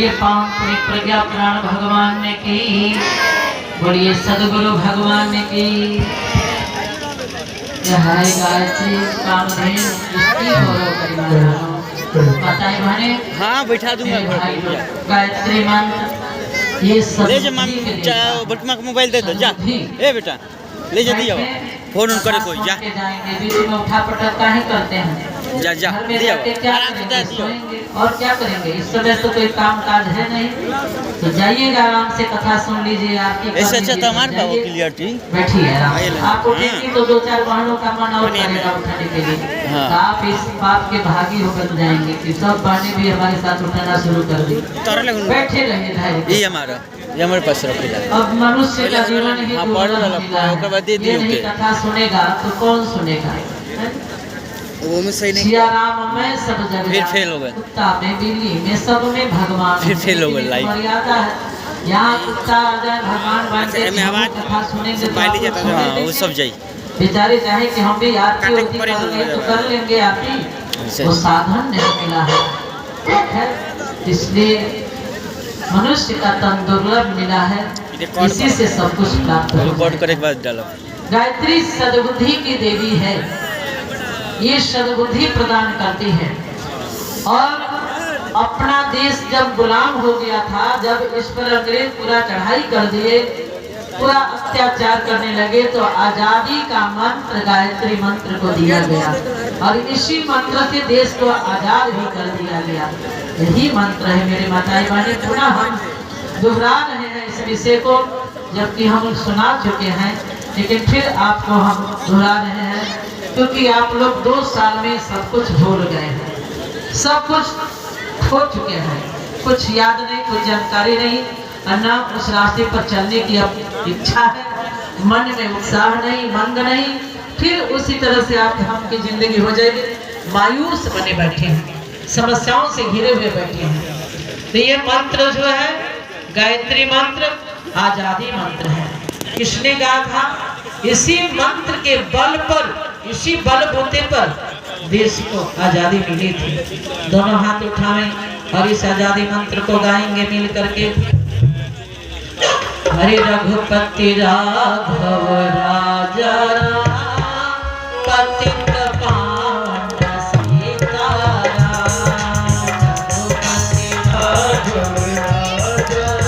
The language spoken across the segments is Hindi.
प्रज्ञा पुराण भगवान ने की, बोलिए सदगुरु भगवान ने की। जय गायत्री कामधेनु बताए भने। हाँ बैठा दूंगा गायत्री मंत्र ये सब बटमा का मोबाइल दे दो जा। ए बेटा ले जा दिया फोन उन करे कोई जा। बीच में उठा पटक काहे करते हैं? जा जा दिया आराम से दे दियो। और क्या करेंगे इस समय तो कोई काम काज है नहीं, तो जाइएगा आराम से कथा सुन लीजिए। आपकी ऐसे अच्छा तो हमारे बाबू क्लियरिटी बैठिए आप उठेंगे तो दो चार बहनों का मन और करेगा उठाने के लिए। तो आप इस बात के भागी होकर जाएंगे कि सब बहनें भी हमारे साथ उठाना शुरू कर दी। बैठे रहिए धैर्य। ये हमारे पास रखेगा। अब मनुष्य का जीवन ही ये नहीं कथा सुनेगा तो कौन सुनेगा? वो में सही नहीं सिया राम में सब जगह फिर फेल हो गए। कुत्ता में बिल्ली में सब में भगवान फिर फेल हो गए लाइफ मर्यादा है। यहाँ कुत्ता आ जाए भगवान बन के कथा सुनेंगे तो वो सब जाई बेचारे चाहे कि हम भी आरती उरती तो कर लेंगे आरती, वो साधन नहीं मिला है। ठीक है, इसलिए मनुष्य का तन दुर्लभ मिला है, इसी से सब कुछ प्राप्त हो। गायत्री सद्बुद्धि की देवी है, ये सद्बुद्धि प्रदान करती है। और अपना देश जब गुलाम हो गया था, जब इस पर अंग्रेज पूरा चढ़ाई कर दिए, पूरा अत्याचार करने लगे, तो आजादी का मंत्र गायत्री मंत्र को दिया गया और इसी मंत्र से देश को आजाद भी कर दिया गया। यही मंत्र है मेरे माताएं बहनें। पुनः हम दोहरा रहे हैं इस विषय को, जबकि हम सुना चुके हैं, लेकिन फिर आपको हम दोहरा रहे हैं क्योंकि आप लोग 2 साल में सब कुछ भूल गए हैं, सब कुछ खो चुके हैं, कुछ याद नहीं, कुछ जानकारी नहीं, अन्ना उस रास्ते पर चलने की अब इच्छा है, मन में उत्साह नहीं, मंद नहीं, फिर उसी तरह से आप हमकी जिंदगी हो जाएगी। मायूस बने बैठे हैं, समस्याओं से घिरे हुए बैठे हैं। तो ये मंत्र जो है गायत्री मंत्र आजादी मंत्र है। किसने कहा था? इसी मंत्र के बल पर, इसी बलबूते पर देश को आजादी मिली थी। दोनों हाथ उठाएं और इस आजादी मंत्र को गाएंगे मिल करके। हरे रघुपति राघव राजा पतित पावन सीताराम। रघुपति राघव राजा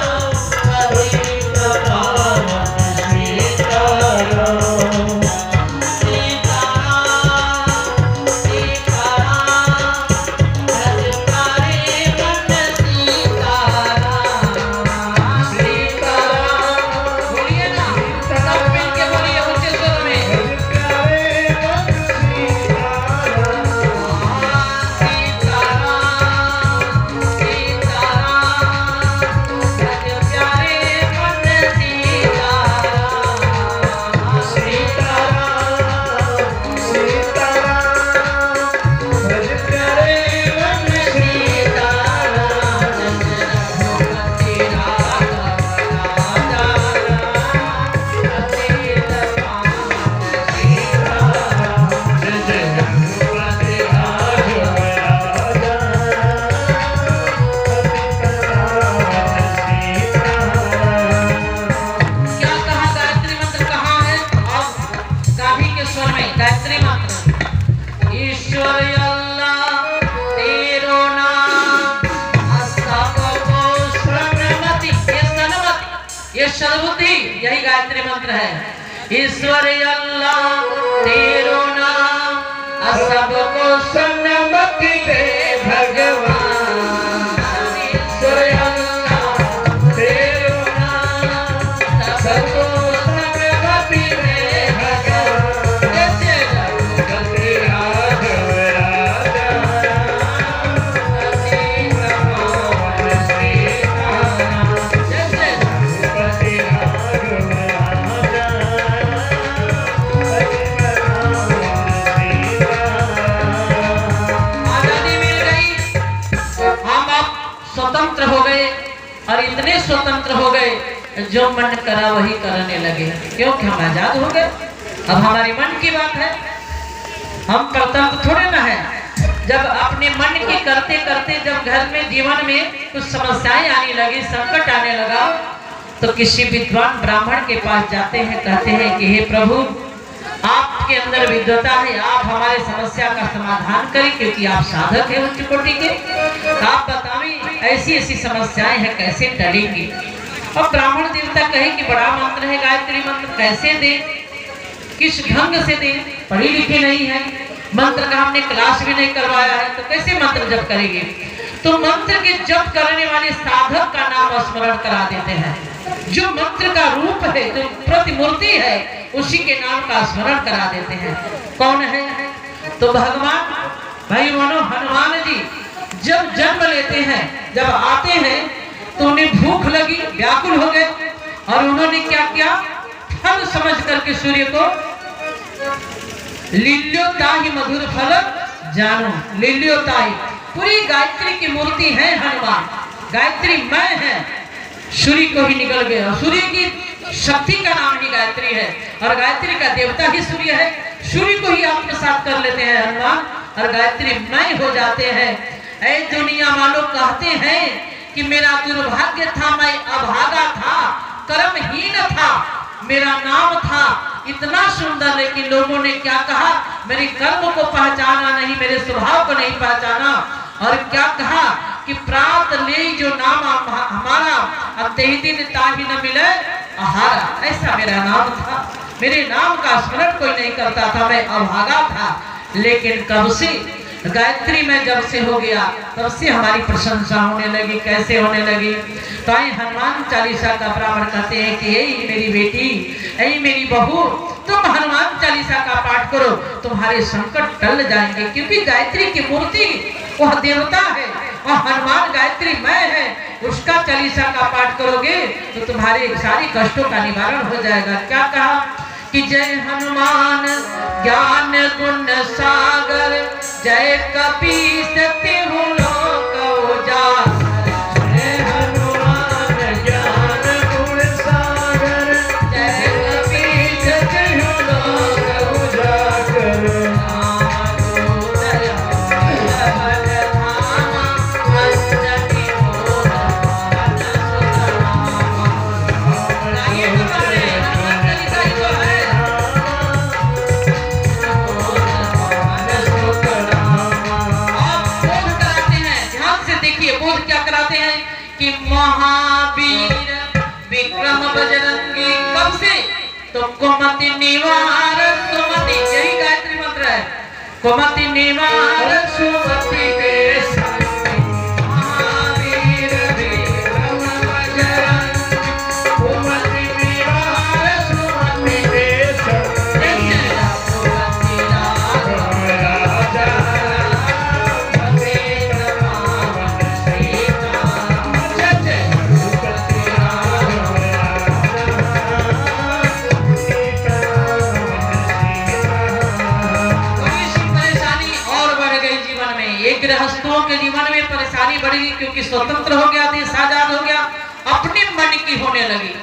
पतित पावन सीताराम। ये सद्बुद्धि यही गायत्री मंत्र है। ईश्वर अल्लाह तेरो नाम सबको सन्मति दे भगवान। ईश्वर अल्लाह तेरो नाम सबको सन्मति दे भगवान। जैसे रघुपति राघव राजा पतित पावन सीताराम। जैसे रघुपति राघव राजा आजादी मिल गई, हम अब स्वतंत्र हो गए और इतने स्वतंत्र हो गए जो मन करा वही करने लगे, क्योंकि हम आजाद हो गए। अब हमारी मन की बात है, हम कर्तव्य थोड़े ना है। जब अपने मन की करते करते जब घर में जीवन में कुछ समस्याएं आने लगी, संकट आने लगा, तो किसी विद्वान ब्राह्मण के पास जाते हैं, कहते हैं कि हे प्रभु, आपके अंदर विद्वता है, आप हमारे समस्या का समाधान करें, क्योंकि आप साधक हैं उच्च कोटि के। आप बताएं ऐसी ऐसी समस्याएं हैं, कैसे टलेंगी। अब ब्राह्मण देवता कहे कि बड़ा मंत्र है गायत्री मंत्र, कैसे दे, किस ढंग से दे, पढ़ी लिखी नहीं है, मंत्र का हमने क्लास भी नहीं करवाया है, तो कैसे मंत्र जप करेंगे। तो मंत्र के जप करने वाले साधक का नाम स्मरण करा देते हैं। जो मंत्र का रूप है, जो प्रतिमूर्ति है, उसी के नाम का स्मरण करा देते हैं। कौन है? तो भगवान, भाई मानो हनुमान जी जब जन्म लेते हैं, जब आते हैं तो उन्हें भूख लगी, व्याकुल हो गए, और उन्होंने क्या किया, फल समझ करके सूर्य को लिल्योताहि मधुर फल जानो, लिल्योताहि, पूरी गायत्री की मूर्ति है हनुमान, गायत्री मैं है, सूर्य को ही निकल गया। सूर्य की शक्ति का नाम ही गायत्री है, और गायत्री का देवता ही सूर्य है। सूर्य को ही आत्मसात कर लेते हैं हनुमान, और गायत्री मैं हो जाते हैं। ऐ दुनिया वालों कहते हैं कि मेरा दुर्भाग्य था, मैं अभागा था, कर्महीन था, मेरा नाम था इतना सुंदर, लेकिन लोगों ने क्या कहा, मेरे कर्म को पहचाना नहीं, मेरे स्वभाव को नहीं पहचाना, और क्या कहा कि प्राप्त ले जो नाम हमारा, अब तेहि दिन ताहि न मिले आहारा। ऐसा मेरा नाम था, मेरे नाम का स्मरण कोई नहीं करता था, मैं अभागा था। लेकिन कब से गायत्री में जब से हो गया, तब से हमारी प्रशंसा होने लगी। कैसे होने लगी? तो हनुमान चालीसा का ब्राह्मण कहते हैं कि यही मेरी बेटी, यही मेरी बहू, तुम हनुमान चालीसा का पाठ करो, तुम्हारे संकट टल जाएंगे। क्योंकि गायत्री की मूर्ति वह देवता है, और हनुमान गायत्री मैं है, उसका चालीसा का पाठ करोगे तो तुम्हारे सारे कष्टों का निवारण हो जाएगा। क्या कहा कि जय हनुमान ज्ञान गुण सागर, जय कपीस तिहु लोक उजागर। जय हनुमान ज्ञान गुण सागर, जय कपीस तिहु लोक उजागर। कि महावीर विक्रम बजरंगी, कब से? तो कुमति निवार सुमति, यही गायत्री मंत्र है, कुमति निवार सुमति के संगी, महावीर विक्रम बजरंगी, कुमति निवार सुमति के संगी, गृहस्थों के जीवन में परेशानी बढ़ी, क्योंकि स्वतंत्र हो गया, देश आजाद हो गया, अपने मन की होने लगी।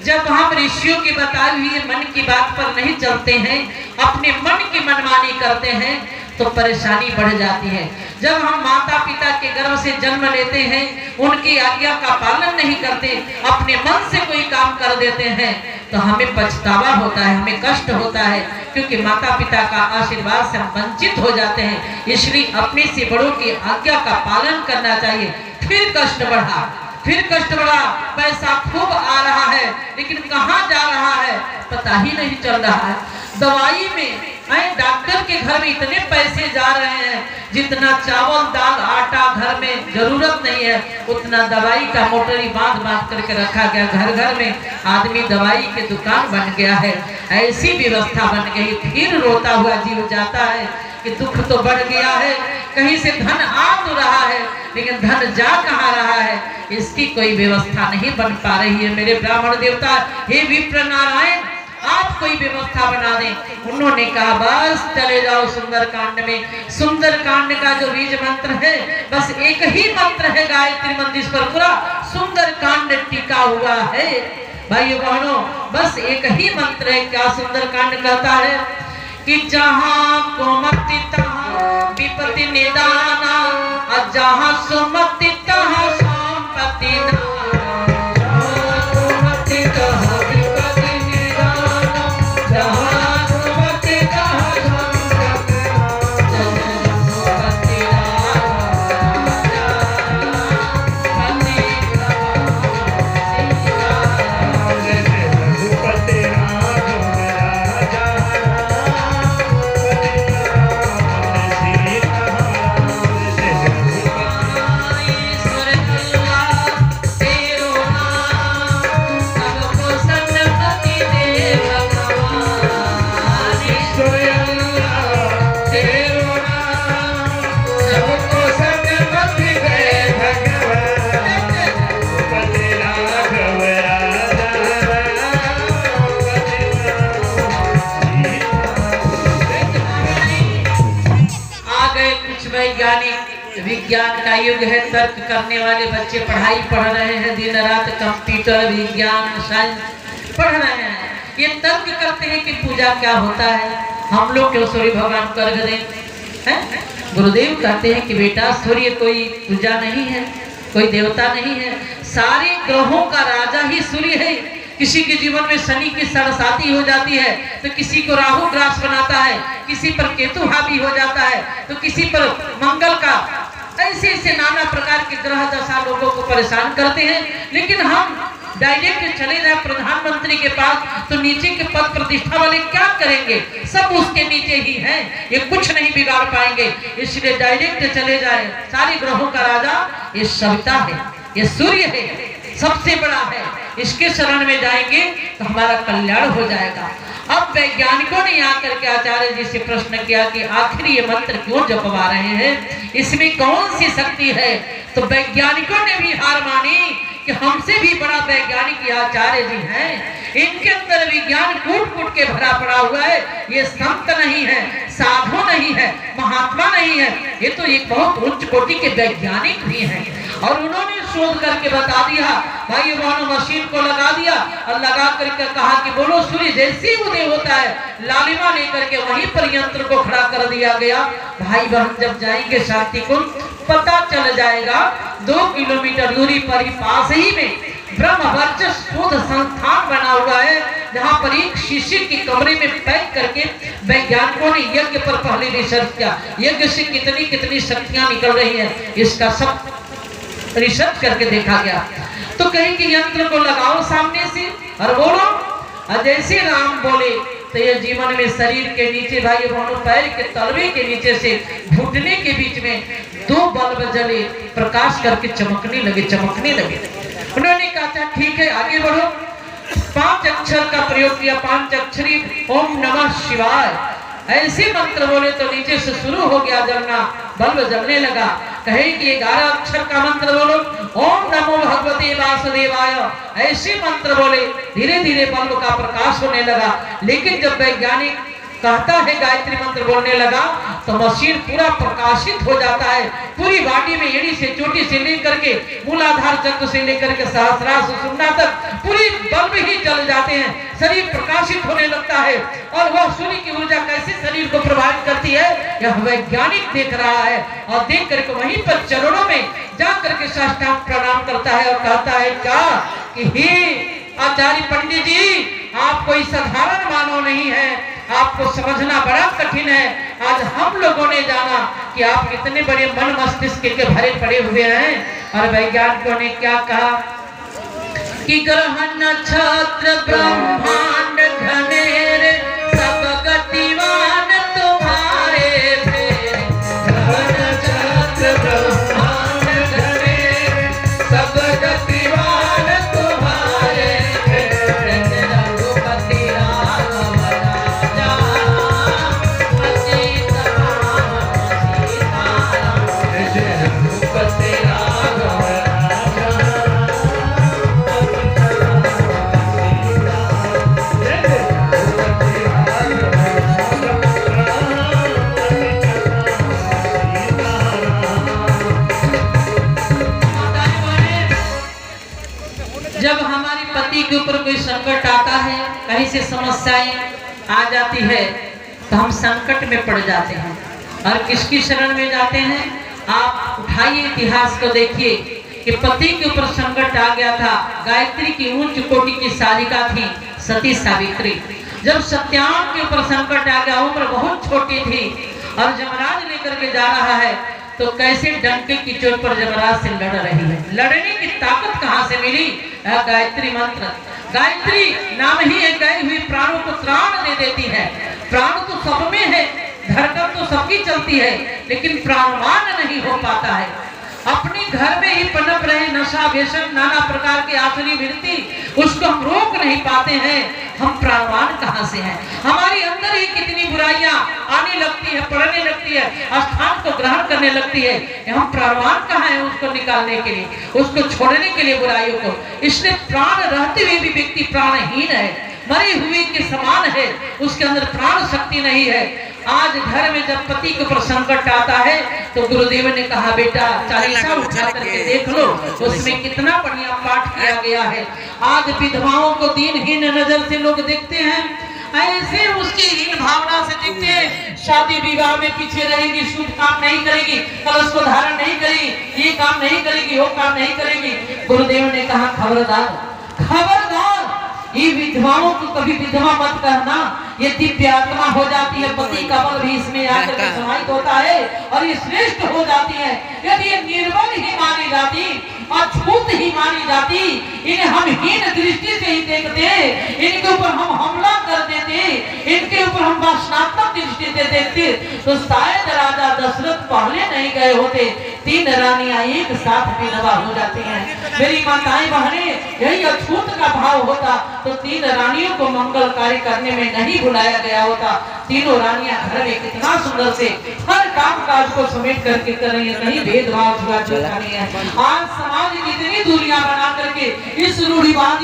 जब हम ऋषियों की बताई हुई मन की बात पर नहीं चलते हैं, अपने मन की मनमानी करते हैं, तो परेशानी बढ़ जाती है। जब हम माता पिता के गर्भ से जन्म लेते हैं, उनकी आज्ञा का पालन नहीं करते, अपने मन से कोई काम कर देते हैं, तो हमें पछतावा होता है, हमें कष्ट होता है, क्योंकि माता पिता का आशीर्वाद से हम वंचित हो जाते हैं। इसलिए अपने से बड़ों की आज्ञा का पालन करना चाहिए। फिर कष्ट बढ़ा, फिर कष्ट बढ़ा, पैसा खूब आ रहा है, लेकिन कहाँ जा रहा है पता ही नहीं चल रहा है। दवाई में डॉक्टर के घर में इतने पैसे जा रहे हैं, जितना चावल दाल आटा घर में जरूरत नहीं है, उतना दवाई का मोटरी बांध बांध करके रखा गया। घर घर में आदमी दवाई के दुकान बन गया है, ऐसी व्यवस्था बन गई। फिर रोता हुआ जीव जाता है कि दुख तो बढ़ गया है, कहीं से धन आ तो रहा है, लेकिन धन जा कहाँ रहा है, इसकी कोई व्यवस्था नहीं बन पा रही है। मेरे ब्राह्मण देवता, हे विप्र नारायण, आप कोई व्यवस्था बना दें। उन्होंने कहा बस चले जाओ सुंदर कांड में। सुंदर कांड का जो बीज मंत्र है, बस एक ही मंत्र है गायत्री मंदिर पर, पूरा सुंदर कांड टिका हुआ है। भाइयों बहनों, बस एक ही मंत्र है। क्या सुंदर कांड कहता है कि जहाँ कुमति तहाँ विपत्ति निदाना, और जहाँ सुमति तहाँ संपत्ति दाना। जहाँ कुमति तहाँ विपत्ति निदाना, जहाँ सुमति तहाँ संपत्ति विज्ञान का युग है। तर्क करने वाले बच्चे पढ़ाई पढ़ रहे हैं, दिन रात कंप्यूटर विज्ञान साइंस पढ़ रहे हैं। ये तर्क करते हैं कि पूजा क्या होता है, हम लोग क्यों सूर्य भगवान को अर्घ दें हैं? गुरुदेव कहते हैं कि बेटा सूर्य कोई पूजा नहीं है, कोई देवता नहीं है, सारे ग्रहों का राजा ही सूर्य है। किसी के जीवन में शनि की सरसाती हो जाती है तो किसी को राहु ग्रास बनाता है, किसी पर केतु हावी हो जाता है तो किसी पर मंगल का, ऐसे ऐसे नाना प्रकार के ग्रह दशा लोगों को परेशान करते हैं। लेकिन हम डायरेक्ट चले जाए प्रधानमंत्री के पास तो नीचे के पद प्रतिष्ठा वाले क्या करेंगे, सब उसके नीचे ही हैं, ये कुछ नहीं बिगाड़ पाएंगे। इसलिए डायरेक्ट चले जाए, सारे ग्रहों का राजा ये सविता है, ये सूर्य है, सबसे बड़ा है, इसके शरण में जाएंगे तो हमारा कल्याण हो जाएगा। अब वैज्ञानिकों ने आकर के आचार्य जी से प्रश्न किया कि आखिर ये मंत्र क्यों जपवा रहे हैं, इसमें कौन सी शक्ति है? तो वैज्ञानिकों ने भी हार मानी कि हमसे भी बड़ा वैज्ञानिक आचार्य जी हैं, इनके अंदर विज्ञान कूट कूट के भरा पड़ा हुआ है। ये संत नहीं है, साधु नहीं है, महात्मा नहीं है, ये तो एक बहुत उच्च कोटि के वैज्ञानिक भी हैं। और उन्होंने शोध करके बता दिया, भाई बहनों मशीन को लगा दिया और लगा करके कहा कि बोलो सूर्य जैसे उदय होता है, लालिमा लेकर के वहीं पर यंत्र को खड़ा कर दिया गया। भाई बहन जब जाएंगे शांति कुंज पता चल जाएगा, 2 किलोमीटर दूरी पर ही पास ही में ब्रह्मवर्चस्व शोध संस्थान बना हुआ है, जहाँ पर एक शीशे के कमरे में पैक करके वैज्ञानिकों ने यज्ञ पर पहले रिसर्च किया, यज्ञ से कितनी कितनी शक्तियां निकल रही हैं, इसका सब रिसर्च करके देखा गया। तो कहीं कि यंत्र को लगाओ सामने से और बोलो, और जैसे राम बोले तो ये जीवन में शरीर के नीचे, भाई बहनों पैर के तलवे के नीचे से घुटने के बीच में 2 बल्ब जले, प्रकाश करके चमकने लगे। उन्होंने कहा ठीक है आगे बढ़ो, 5 अक्षर का प्रयोग किया, 5 अक्षरी ओम नमः शिवाय, ऐसे मंत्र बोले तो नीचे से शुरू हो गया जलना, बल्ब जलने लगा। कहे कि 11 अक्षर का मंत्र बोलो, ओम नमो भगवते वासुदेवाय, ऐसे मंत्र बोले, धीरे धीरे बल्ब का प्रकाश होने लगा। लेकिन जब वैज्ञानिक कहता है गायत्री मंत्र बोलने लगा तो मशीन पूरा प्रकाशित हो जाता है, पूरी बॉडी में एड़ी से चोटी से लेकर के मूलाधार चक्र से लेकर के सहस्रार सुषुम्ना तक पूरी बल्ब ही जल जाते हैं, शरीर प्रकाशित होने लगता है। और वह सूर्य की ऊर्जा कैसे शरीर को प्रभावित करती है यह वैज्ञानिक देख रहा है, और देख करके वहीं पर चरणों में जा करके साष्टांग प्रणाम करता है और कहता है क्या कि हे आचार्य पंडित जी, आप कोई साधारण मानव नहीं है, आपको समझना बड़ा कठिन है। आज हम लोगों ने जाना कि आप कितने बड़े मन मस्तिष्क के भरे पड़े हुए हैं। और वैज्ञानिकों ने क्या कहा कि ग्रह नक्षत्र ब्रह्मांड घनेरे सब गतिवान तुम्हारे फेरे, ग्रह नक्षत्र ब्रह्मांड घनेरे सब गतिवान तुम्हारे फेरे, रघुपति राघव राजा अजीत राम सीताराम, रघुपति राघव जब हमारे पति के ऊपर कोई संकट आता है, कहीं से समस्याएं आ जाती है, तो हम संकट में पड़ जाते हैं और किसकी शरण में जाते हैं। आप उठाइए इतिहास को देखिए कि पति के ऊपर संकट आ गया था। गायत्री की उच्च कोटि की सारिका थी सती सावित्री। जब सत्यान के ऊपर संकट आ गया, उम्र बहुत छोटी थी और जमराज लेकर के जा रहा है, तो कैसे डंके की चोट पर जमराज से लड़ रही है। लड़ने की ताकत कहाँ से मिली? गायत्री मंत्र। गायत्री नाम ही एक गई हुई प्राणों को त्राण दे देती है। प्राण तो सब में है, धड़कन तो सबकी चलती है, लेकिन प्राणवान नहीं हो पाता है। अपने घर में ही पनप रहे नशा व्यसन नाना प्रकार के आसुरी वृत्ति, उसको हम रोक नहीं पाते हैं। हम प्राणवान कहाँ से हैं? हमारी अंदर ही कितनी बुराइयां आने लगती है, पड़ने लगती है, स्थान को ग्रहण करने लगती है। हम प्राणवान कहाँ हैं उसको निकालने के लिए, उसको छोड़ने के लिए बुराइयों को। इसलिए प्राण रहते हुए भी व्यक्ति प्राणहीन है, मरे हुए के समान है, उसके अंदर प्राण शक्ति नहीं है। आज घर में जब पति के ऊपर संकट आता है तो गुरुदेव ने कहा, बेटा चालीसा उठा करके देख लो, उसमें कितना बढ़िया पाठ किया गया है। आज विधवाओं को दीनहीन नजर से लोग देखते हैं, ऐसे उसकी हीन भावना से देखते हैं। शादी विवाह में पीछे रहेगी, शुभ काम नहीं करेगी, कलश को धारण नहीं करेगी, ये काम नहीं करेगी, वो काम नहीं करेगी। गुरुदेव ने कहा, खबरदार खबरदार, ये विधवाओं को कभी विधवा मत कहना, ये दिव्य आत्मा हो जाती है। पति का बल भी इसमें आकर के समाहित होता है और ये श्रेष्ठ हो जाती है। यदि ये निर्बल ही मानी जाती और छूत ही मानी जाती, इन्हें हम हीन दृष्टि से ही देखते, इनके ऊपर हम हमला कर देते, इनके ऊपर हम वासनात्मक दृष्टि से देखते, तो शायद राजा दशरथ पहले नहीं गए होते। 3 रानियां एक साथ विधवा हो जाती हैं। मेरी माताएं बहनें, यही अछूत का भाव होता तो 3 रानियों को मंगल कार्य करने में नहीं बुलाया गया होता। तीनों रानियां घर में कितना सुंदर से हर काम काज को समेट करके कर रही है, कहीं भेदभाव छुआ नहीं है। आज समाज कितनी दूरियां बना करके इस रूढ़िवादी